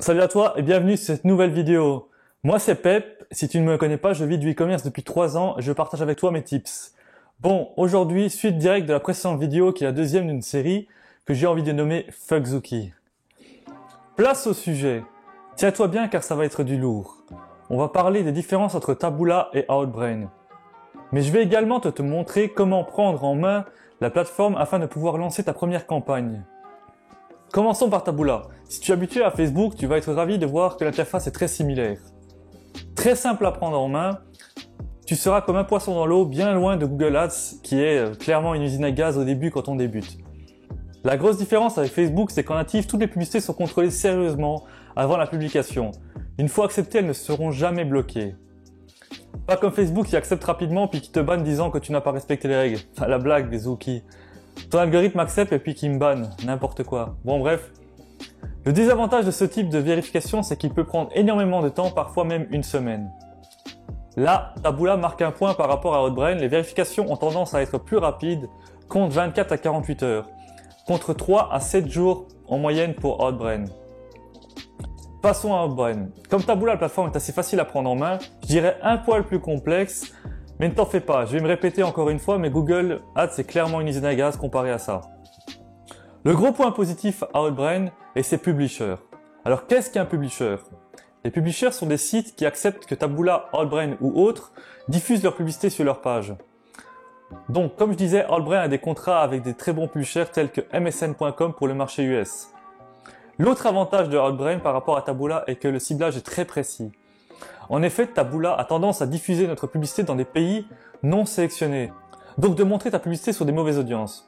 Salut à toi et bienvenue sur cette nouvelle vidéo. Moi c'est Pep, si tu ne me connais pas, je vis du e-commerce depuis 3 ans et je partage avec toi mes tips. Bon, aujourd'hui, suite directe de la précédente vidéo qui est la deuxième d'une série que j'ai envie de nommer Fuckzuki. Place au sujet. Tiens-toi bien car ça va être du lourd. On va parler des différences entre Taboola et Outbrain. Mais je vais également te montrer comment prendre en main la plateforme afin de pouvoir lancer ta première campagne. Commençons par Taboola. Si tu es habitué à Facebook, tu vas être ravi de voir que l'interface est très similaire. Très simple à prendre en main, tu seras comme un poisson dans l'eau, bien loin de Google Ads, qui est clairement une usine à gaz au début quand on débute. La grosse différence avec Facebook, c'est qu'en natif, toutes les publicités sont contrôlées sérieusement avant la publication. Une fois acceptées, elles ne seront jamais bloquées. Pas comme Facebook qui accepte rapidement puis qui te banne disant que tu n'as pas respecté les règles. Enfin, la blague des Zookie. Ton algorithme accepte et puis qu'il me banne, n'importe quoi. Bon bref. Le désavantage de ce type de vérification, c'est qu'il peut prendre énormément de temps, parfois même une semaine. Là, Taboola marque un point par rapport à Outbrain, les vérifications ont tendance à être plus rapides, compte 24 à 48 heures, contre 3 à 7 jours en moyenne pour Outbrain. Passons à Outbrain. Comme Taboola, la plateforme est assez facile à prendre en main, je dirais un poil plus complexe, mais ne t'en fais pas, je vais me répéter encore une fois, mais Google Ads c'est clairement une usine à gaz comparé à ça. Le gros point positif à Outbrain est ses publishers. Alors qu'est-ce qu'un publisher? Les publishers sont des sites qui acceptent que Taboola, Outbrain ou autres diffusent leur publicité sur leur page. Donc comme je disais, Outbrain a des contrats avec des très bons publishers tels que MSN.com pour le marché US. L'autre avantage de Outbrain par rapport à Taboola est que le ciblage est très précis. En effet, Taboola a tendance à diffuser notre publicité dans des pays non sélectionnés, donc de montrer ta publicité sur des mauvaises audiences.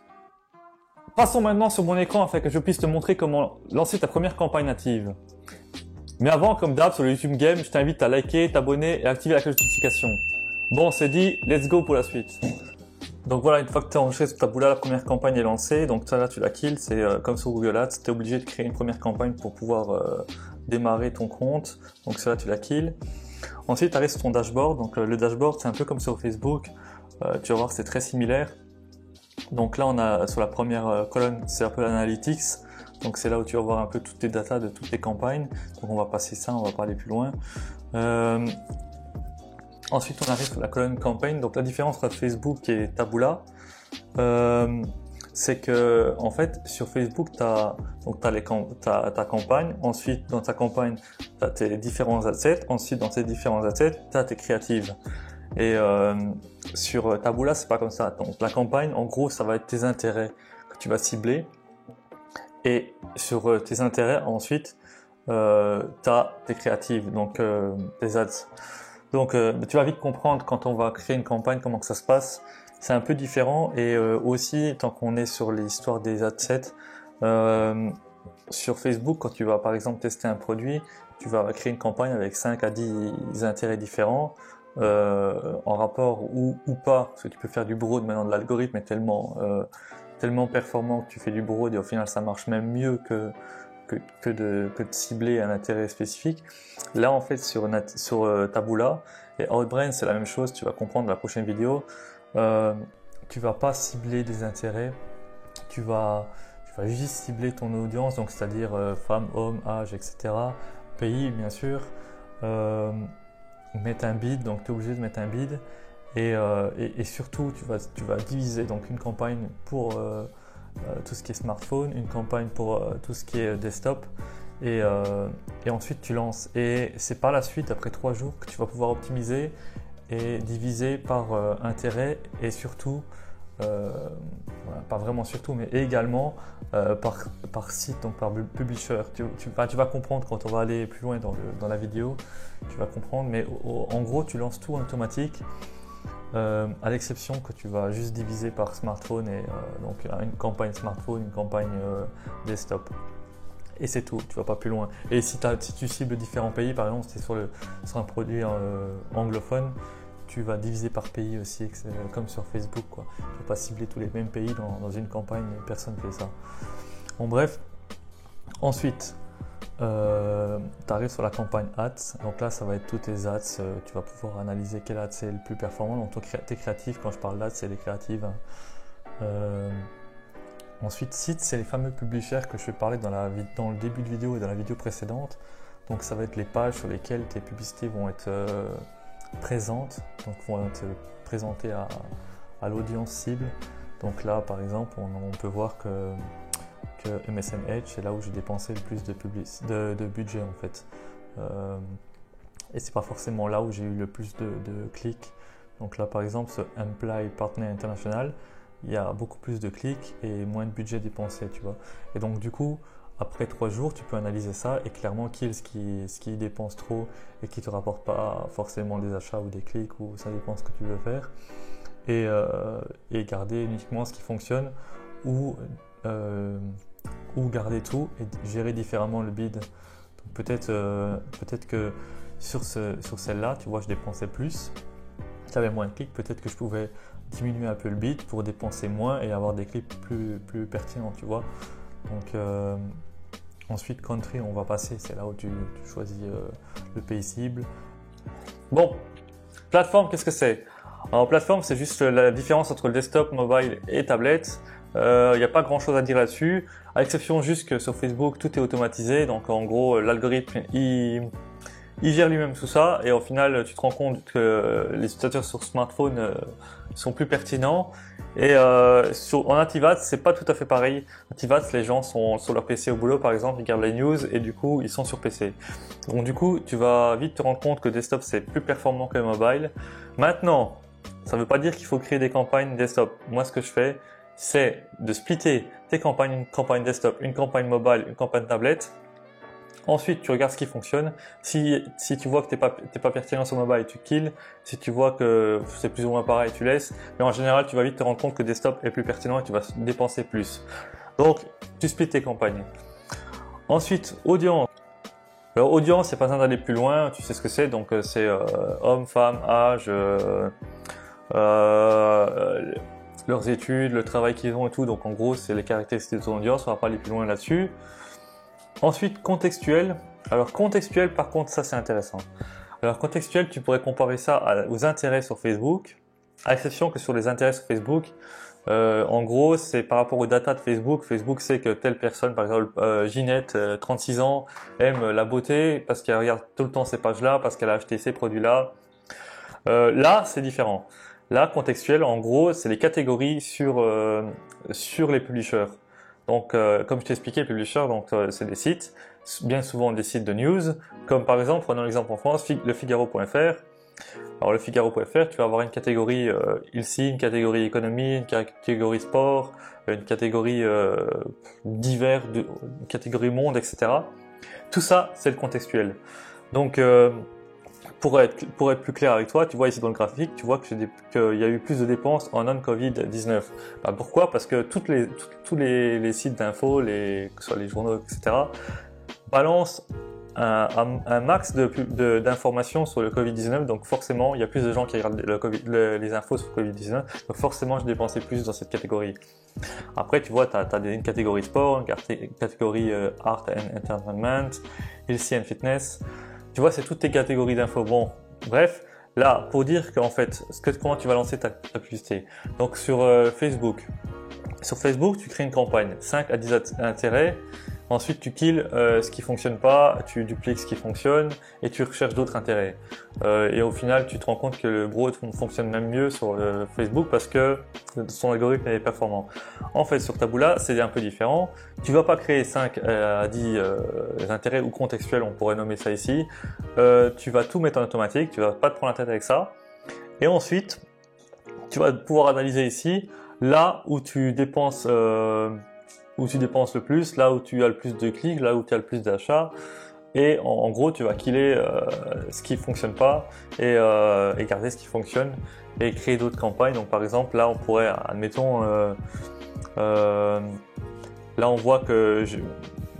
Passons maintenant sur mon écran afin que je puisse te montrer comment lancer ta première campagne native. Mais avant, comme d'hab sur le YouTube Game, je t'invite à liker, t'abonner et activer la cloche de notification. Bon, c'est dit, let's go pour la suite. Donc voilà, une fois que tu es enregistré sur Taboola, la première campagne est lancée, donc ça là tu la kills, c'est comme sur Google Ads, tu es obligé de créer une première campagne pour pouvoir démarrer ton compte, donc ça là tu la kills. Ensuite tu arrives sur ton dashboard, donc le dashboard c'est un peu comme sur Facebook, tu vas voir c'est très similaire. Donc là on a sur la première colonne c'est un peu l'analytics, donc c'est là où tu vas voir un peu toutes les datas de toutes les campagnes, donc on va passer ça, on va pas aller plus loin. Ensuite on arrive sur la colonne campagne, donc la différence entre Facebook et Taboola, c'est que en fait sur Facebook t'as ta campagne, ensuite dans ta campagne t'as tes différents assets, ensuite dans tes différents assets t'as tes créatives. Et sur Taboola c'est pas comme ça, donc la campagne en gros ça va être tes intérêts que tu vas cibler, et sur tes intérêts ensuite t'as tes créatives, donc tes ads. Donc tu vas vite comprendre quand on va créer une campagne comment que ça se passe. C'est un peu différent, et aussi tant qu'on est sur l'histoire des adsets, sur Facebook quand tu vas par exemple tester un produit, tu vas créer une campagne avec 5 à 10 intérêts différents en rapport ou pas, parce que tu peux faire du broad maintenant, de l'algorithme est tellement performant que tu fais du broad et au final ça marche même mieux que de cibler un intérêt spécifique. Là en fait sur Taboola et Outbrain c'est la même chose, tu vas comprendre dans la prochaine vidéo. Tu vas pas cibler des intérêts, tu vas juste cibler ton audience, donc c'est-à-dire femmes, hommes, âge, etc. Pays bien sûr. Mettre un bid, donc tu es obligé de mettre un bid, et surtout tu vas diviser donc une campagne pour tout ce qui est smartphone, une campagne pour tout ce qui est desktop, et ensuite tu lances, et c'est par la suite après 3 jours que tu vas pouvoir optimiser et diviser par intérêt, et surtout voilà, pas vraiment surtout mais également par site, donc par publisher. Tu vas comprendre quand on va aller plus loin dans la vidéo, tu vas comprendre, mais en gros tu lances tout en automatique. À l'exception que tu vas juste diviser par smartphone, et donc une campagne smartphone, une campagne desktop, et c'est tout, tu vas pas plus loin. Et si tu cibles différents pays, par exemple si tu es sur un produit anglophone, tu vas diviser par pays aussi, comme sur Facebook quoi. Tu vas pas cibler tous les mêmes pays dans une campagne, personne ne fait ça. Bon bref, ensuite tu arrives sur la campagne ads, donc là ça va être tous tes ads, tu vas pouvoir analyser quel ad c'est le plus performant, donc tes créatifs, quand je parle d'ads c'est les créatives, Ensuite, sites, c'est les fameux publishers que je vais parler dans le début de vidéo et dans la vidéo précédente. Donc ça va être les pages sur lesquelles tes publicités vont être présentes, donc vont être présentées à l'audience cible. Donc là, par exemple, on peut voir que MSN Edge, c'est là où j'ai dépensé le plus de budget en fait. Et c'est pas forcément là où j'ai eu le plus de clics. Donc là, par exemple, ce Imply Partner International, il y a beaucoup plus de clics et moins de budget dépensé, tu vois. Et donc du coup, après 3 jours, tu peux analyser ça et clairement kill ce qui dépense trop et qui te rapporte pas forcément des achats ou des clics, ou ça dépend ce que tu veux faire. Et garder uniquement ce qui fonctionne, ou garder tout et gérer différemment le bid. Peut-être que sur celle-là, tu vois, je dépensais plus, j'avais moins de clics, peut-être que je pouvais diminuer un peu le bid pour dépenser moins et avoir des clics plus pertinents, tu vois. Donc ensuite, country, on va passer, c'est là où tu choisis le pays cible. Bon, plateforme, qu'est-ce que c'est? Alors plateforme, c'est juste la différence entre le desktop, mobile et tablette. Il n'y a pas grand chose à dire là-dessus, à l'exception juste que sur Facebook, tout est automatisé. Donc en gros, l'algorithme, il gère lui-même tout ça, et au final, tu te rends compte que les utilisateurs sur smartphone sont plus pertinents. Et en Antivat, c'est pas tout à fait pareil. Antivat, les gens sont sur leur PC au boulot, par exemple, ils regardent les news et du coup, ils sont sur PC. Donc du coup, tu vas vite te rendre compte que desktop, c'est plus performant que mobile. Maintenant, ça ne veut pas dire qu'il faut créer des campagnes desktop. Moi, ce que je fais, c'est de splitter tes campagnes, une campagne desktop, une campagne mobile, une campagne tablette. Ensuite, tu regardes ce qui fonctionne. Si tu vois que t'es pas pertinent sur mobile, tu kills. Si tu vois que c'est plus ou moins pareil, tu laisses. Mais en général, tu vas vite te rendre compte que desktop est plus pertinent et tu vas dépenser plus. Donc, tu splits tes campagnes. Ensuite, audience. Alors, audience, c'est pas besoin d'aller plus loin. Tu sais ce que c'est. Donc, c'est hommes, femmes, âge, leurs études, le travail qu'ils ont et tout. Donc, en gros, c'est les caractéristiques de ton audience. On va pas aller plus loin là-dessus. Ensuite, contextuel. Alors contextuel, par contre, ça c'est intéressant. Alors contextuel, tu pourrais comparer ça aux intérêts sur Facebook, à exception que sur les intérêts sur Facebook, en gros, c'est par rapport aux data de Facebook. Facebook sait que telle personne, par exemple Ginette, 36 ans, aime la beauté parce qu'elle regarde tout le temps ces pages-là, parce qu'elle a acheté ces produits-là. Là, c'est différent. Là, contextuel, en gros, c'est les catégories sur les publishers. Donc, comme je t'ai expliqué, les publishers, c'est des sites, bien souvent des sites de news, comme par exemple, prenons l'exemple en France, le Figaro.fr. Alors, le Figaro.fr, tu vas avoir une catégorie ILSI, une catégorie économie, une catégorie sport, une catégorie divers, une catégorie monde, etc. Tout ça, c'est le contextuel. Donc, pour être plus clair avec toi, tu vois ici dans le graphique, tu vois qu'il y a eu plus de dépenses en non-Covid-19. Bah, pourquoi? Parce que tous les sites d'infos, que ce soit les journaux, etc., balancent un max d'informations sur le Covid-19. Donc forcément, il y a plus de gens qui regardent les infos sur le Covid-19. Donc forcément, je dépensais plus dans cette catégorie. Après, tu vois, tu as une catégorie sport, une catégorie art and entertainment, healthy and fitness. Tu vois, c'est toutes tes catégories d'infos. Bon, bref, là, pour dire qu'en fait, comment tu vas lancer ta publicité. Donc, sur Facebook. Sur Facebook, tu crées une campagne, 5 à 10 intérêts. Ensuite, tu kills ce qui fonctionne pas, tu dupliques ce qui fonctionne et tu recherches d'autres intérêts. Et au final, tu te rends compte que le gros fonctionne même mieux sur Facebook parce que son algorithme est performant. En fait, sur Taboola, c'est un peu différent. Tu vas pas créer 5 à 10 intérêts ou contextuels, on pourrait nommer ça ici. Tu vas tout mettre en automatique, tu vas pas te prendre la tête avec ça. Et ensuite, tu vas pouvoir analyser ici là où tu dépenses le plus, là où tu as le plus de clics, là où tu as le plus d'achats. Et en gros, tu vas killer ce qui fonctionne pas et garder ce qui fonctionne et créer d'autres campagnes. Donc par exemple, là on pourrait, admettons, là on voit que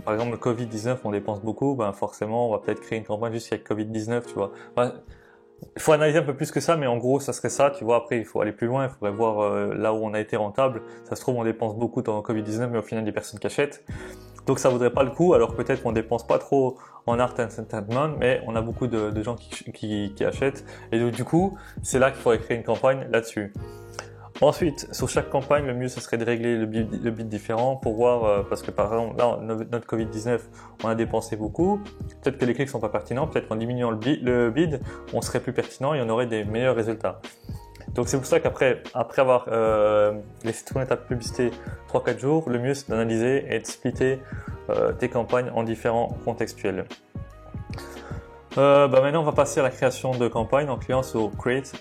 par exemple le Covid-19 on dépense beaucoup, ben forcément on va peut-être créer une campagne juste avec Covid-19, tu vois. Enfin, il faut analyser un peu plus que ça, mais en gros, ça serait ça, tu vois. Après, il faut aller plus loin, il faudrait voir là où on a été rentable. Ça se trouve, on dépense beaucoup dans le Covid-19, mais au final, il y a des personnes qui achètent. Donc, ça vaudrait pas le coup. Alors, peut-être qu'on dépense pas trop en art and entertainment, mais on a beaucoup de gens qui achètent. Et donc, du coup, c'est là qu'il faudrait créer une campagne là-dessus. Ensuite, sur chaque campagne, le mieux ce serait de régler le bid différent pour voir, parce que par exemple, là, notre Covid-19, on a dépensé beaucoup. Peut-être que les clics sont pas pertinents, peut-être qu'en diminuant le bid, on serait plus pertinent et on aurait des meilleurs résultats. Donc c'est pour ça qu'après avoir laissé tourner ta publicité 3-4 jours, le mieux c'est d'analyser et de splitter tes campagnes en différents contextuels. Maintenant on va passer à la création de campagne en cliquant sur Create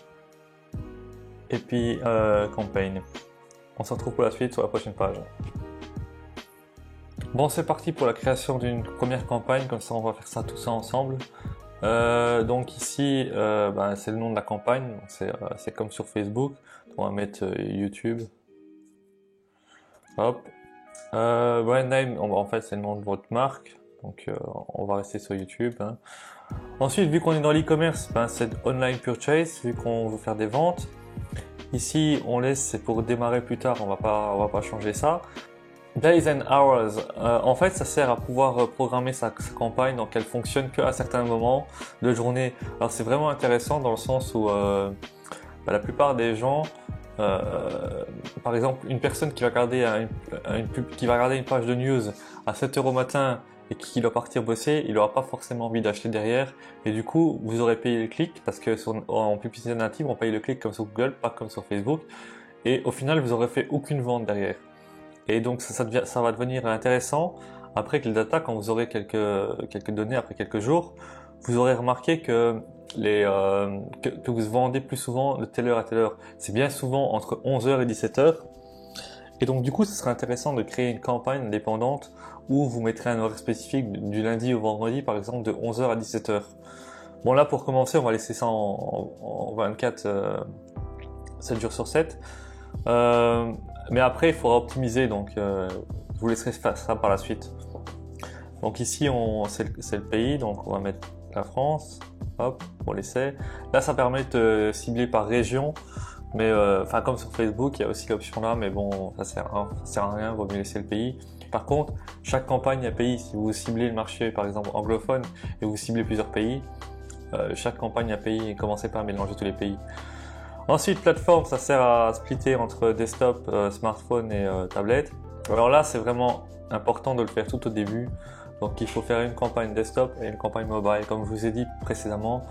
et puis Campaign. On se retrouve pour la suite sur la prochaine page. Bon, c'est parti pour la création d'une première campagne, comme ça on va faire ça tout ça ensemble. Donc ici, c'est le nom de la campagne, c'est comme sur Facebook. On va mettre YouTube. Hop. Brand name, en fait c'est le nom de votre marque, donc on va rester sur YouTube. Hein. Ensuite, vu qu'on est dans l'e-commerce, c'est online purchase, vu qu'on veut faire des ventes. Ici, on laisse, c'est pour démarrer plus tard, on va pas changer ça. Days and hours, en fait, ça sert à pouvoir programmer sa campagne, donc elle fonctionne qu'à certains moments de journée. Alors c'est vraiment intéressant dans le sens où la plupart des gens, par exemple, une personne qui va regarder une page de news à 7 h au matin et qui doit partir bosser, il n'aura pas forcément envie d'acheter derrière. Et du coup, vous aurez payé le clic parce que en publicité native, on paye le clic comme sur Google, pas comme sur Facebook. Et au final, vous aurez fait aucune vente derrière. Et donc ça va devenir intéressant après que les data, quand vous aurez quelques données après quelques jours, vous aurez remarqué que que vous vendez plus souvent de telle heure à telle heure. C'est bien souvent entre 11 h et 17 h. Et donc du coup, ce serait intéressant de créer une campagne indépendante où vous mettrez un horaire spécifique du lundi au vendredi, par exemple de 11 h à 17 h. Bon là, pour commencer, on va laisser ça en 24, 7 jours sur 7. Mais après, il faudra optimiser, donc je vous laisserai faire ça par la suite. Donc ici, c'est le pays, donc on va mettre la France, hop, pour l'essai. Là, ça permet de cibler par région, mais comme sur Facebook, il y a aussi l'option là, mais bon, ça sert à rien, vaut mieux laisser le pays. Par contre, chaque campagne a pays. Si vous ciblez le marché, par exemple anglophone, et vous ciblez plusieurs pays, chaque campagne a pays, et commencez pas à mélanger tous les pays. Ensuite, plateforme, ça sert à splitter entre desktop, smartphone et tablette. Alors là, c'est vraiment important de le faire tout au début. Donc il faut faire une campagne desktop et une campagne mobile. Comme je vous ai dit précédemment,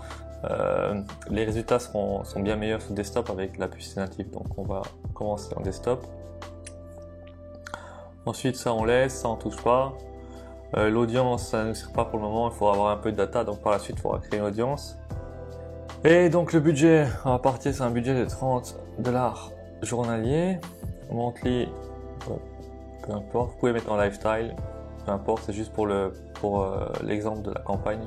les résultats sont bien meilleurs sur desktop avec la publicité native. Donc on va commencer en desktop. Ensuite, ça on laisse, ça on touche pas. L'audience, ça ne sert pas pour le moment, il faut avoir un peu de data. Donc par la suite, il faudra créer une audience. Et donc le budget, on va partir sur un budget de 30 $ journalier, monthly, peu importe, vous pouvez mettre en lifestyle, peu importe, c'est juste pour l'exemple de la campagne.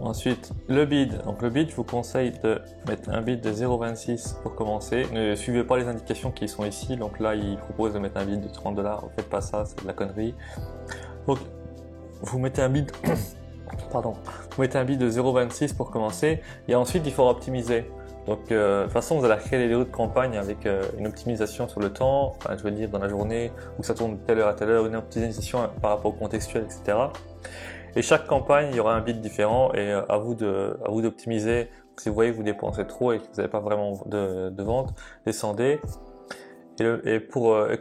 Ensuite, le bid. Donc le bid, je vous conseille de mettre un bid de 0,26 pour commencer. Ne suivez pas les indications qui sont ici, donc là il propose de mettre un bid de 30 $, faites pas ça, c'est de la connerie. Donc vous mettez un bid vous mettez un bid de 0,26 pour commencer et ensuite il faudra optimiser. Donc de toute façon vous allez créer des vidéos de campagne avec une optimisation sur le temps, je veux dire dans la journée où ça tourne de telle heure à telle heure, une optimisation par rapport au contextuel, etc. Et chaque campagne il y aura un bid différent et à vous d'optimiser. Si vous voyez que vous dépensez trop et que vous n'avez pas vraiment de vente, descendez. Et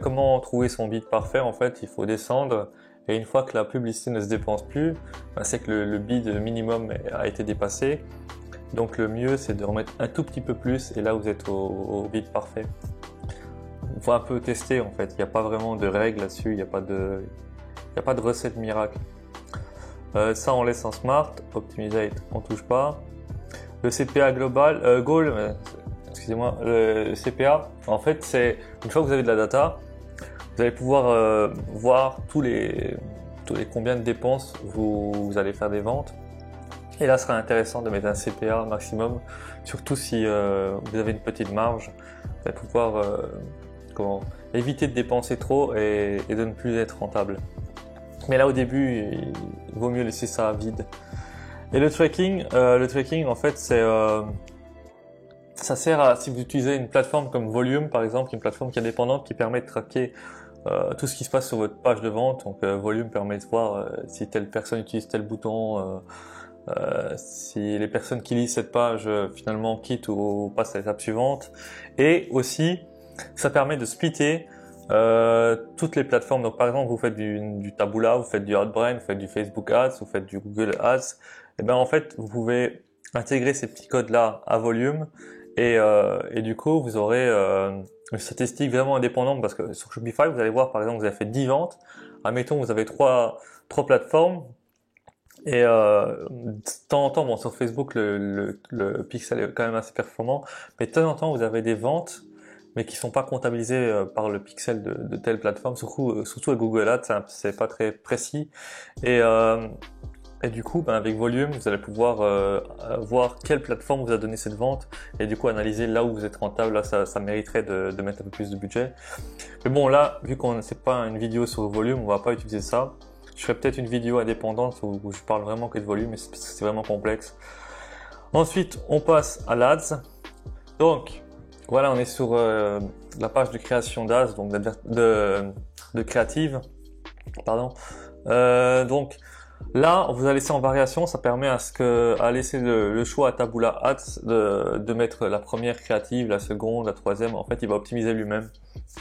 comment trouver son bid parfait, en fait il faut descendre. Et une fois que la publicité ne se dépense plus, c'est que le bid minimum a été dépassé. Donc le mieux c'est de remettre un tout petit peu plus et là vous êtes au bid parfait. Il faut un peu tester en fait, il n'y a pas vraiment de règles là-dessus, il n'y a pas de recette miracle. Ça on laisse en smart, optimisate on touche pas. Le CPA global, goal, excusez-moi, le CPA, en fait c'est une fois que vous avez de la data, vous allez pouvoir voir tous les combien de dépenses vous allez faire des ventes. Et là, ce sera intéressant de mettre un CPA maximum, surtout si vous avez une petite marge. Vous allez pouvoir éviter de dépenser trop et de ne plus être rentable. Mais là, au début, il vaut mieux laisser ça vide. Et le tracking, en fait, ça sert à, si vous utilisez une plateforme comme Volume, par exemple, une plateforme qui est indépendante qui permet de traquer tout ce qui se passe sur votre page de vente. Donc Volume permet de voir si telle personne utilise tel bouton, si les personnes qui lisent cette page finalement quittent ou passent à l'étape suivante. Et aussi, ça permet de splitter toutes les plateformes. Donc par exemple, vous faites du Taboola, vous faites du Outbrain, vous faites du Facebook Ads, vous faites du Google Ads. Et ben en fait, vous pouvez intégrer ces petits codes-là à volume et du coup, vous aurez une statistique vraiment indépendante parce que sur Shopify, vous allez voir par exemple, vous avez fait 10 ventes. Admettons, vous avez trois plateformes. Et de temps en temps, bon, sur Facebook, le pixel est quand même assez performant, mais de temps en temps, vous avez des ventes, mais qui sont pas comptabilisées par le pixel de telle plateforme. Surtout avec Google Ads, c'est pas très précis. Et, euh, et du coup, ben, avec Volume, vous allez pouvoir voir quelle plateforme vous a donné cette vente, et du coup analyser là où vous êtes rentable. Là, ça mériterait de mettre un peu plus de budget. Mais bon, là, vu qu'on c'est pas une vidéo sur Volume, on va pas utiliser ça. Je ferai peut-être une vidéo indépendante où je parle vraiment que de volume, mais c'est vraiment complexe. Ensuite, on passe à l'Ads. Donc, voilà, on est sur la page de création d'Ads, donc de créative. Pardon. Donc, là, on vous a laissé en variation. Ça permet à laisser le choix à Taboola Ads de mettre la première créative, la seconde, la troisième. En fait, il va optimiser lui-même.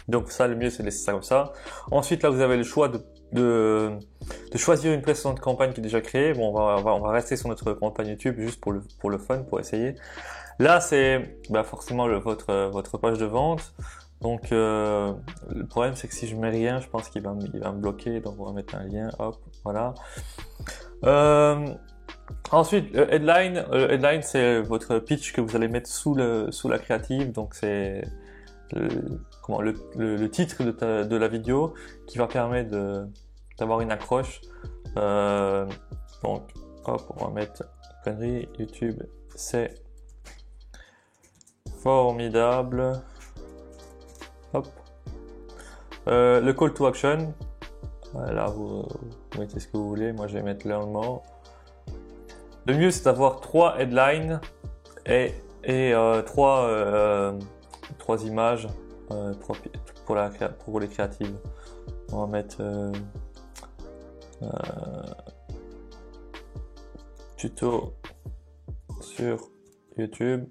Donc ça, le mieux, c'est de laisser ça comme ça. Ensuite, là, vous avez le choix de choisir une précédente campagne qui est déjà créée. Bon, on va rester sur notre campagne YouTube juste pour le fun, pour essayer. Là, c'est forcément votre page de vente. Donc, le problème, c'est que si je mets rien, je pense qu'il va me bloquer. Donc, on va mettre un lien. Hop, voilà. Ensuite, le headline, c'est votre pitch que vous allez mettre sous la créative. Donc, c'est le titre de la vidéo qui va permettre d'avoir une accroche. Donc, hop, on va mettre connerie, YouTube, c'est formidable. Hop. Le call to action. Là, vous mettez ce que vous voulez. Moi, je vais mettre learn more. Le mieux, c'est d'avoir 3 headlines et 3 images pour les créatives. On va mettre tuto sur YouTube.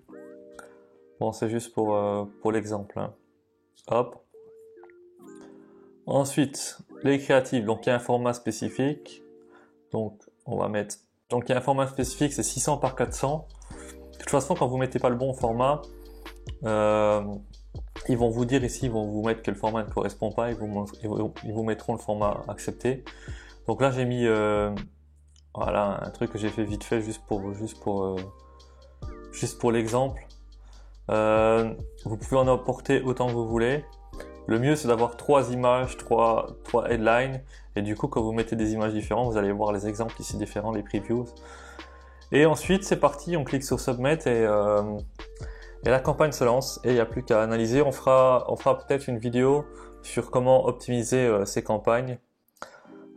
Bon, c'est juste pour l'exemple, hein. Hop. Ensuite, les créatives. Donc, il y a un format spécifique. Donc, on va mettre. Donc, il y a un format spécifique, c'est 600 par 400. De toute façon, quand vous mettez pas le bon format, ils vont vous dire ici, ils vont vous mettre que le format ne correspond pas, ils vous mettront le format accepté. Donc là, j'ai mis voilà, un truc que j'ai fait vite fait juste pour l'exemple. Vous pouvez en apporter autant que vous voulez. Le mieux, c'est d'avoir 3 images, 3 headlines. Et du coup, quand vous mettez des images différentes, vous allez voir les exemples ici différents, les previews. Et ensuite, c'est parti, on clique sur Submit et la campagne se lance. Et il n'y a plus qu'à analyser. On fera peut-être une vidéo sur comment optimiser ces campagnes.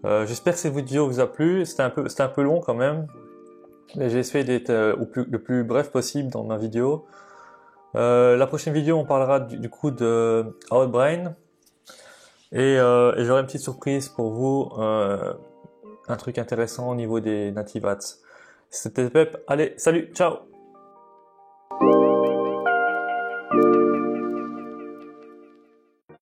J'espère que cette vidéo vous a plu. C'était un peu long quand même. Mais j'ai essayé d'être le plus bref possible dans ma vidéo. La prochaine vidéo, on parlera du coup de Outbrain et j'aurai une petite surprise pour vous, un truc intéressant au niveau des native ads. C'était Pep, allez, salut, ciao!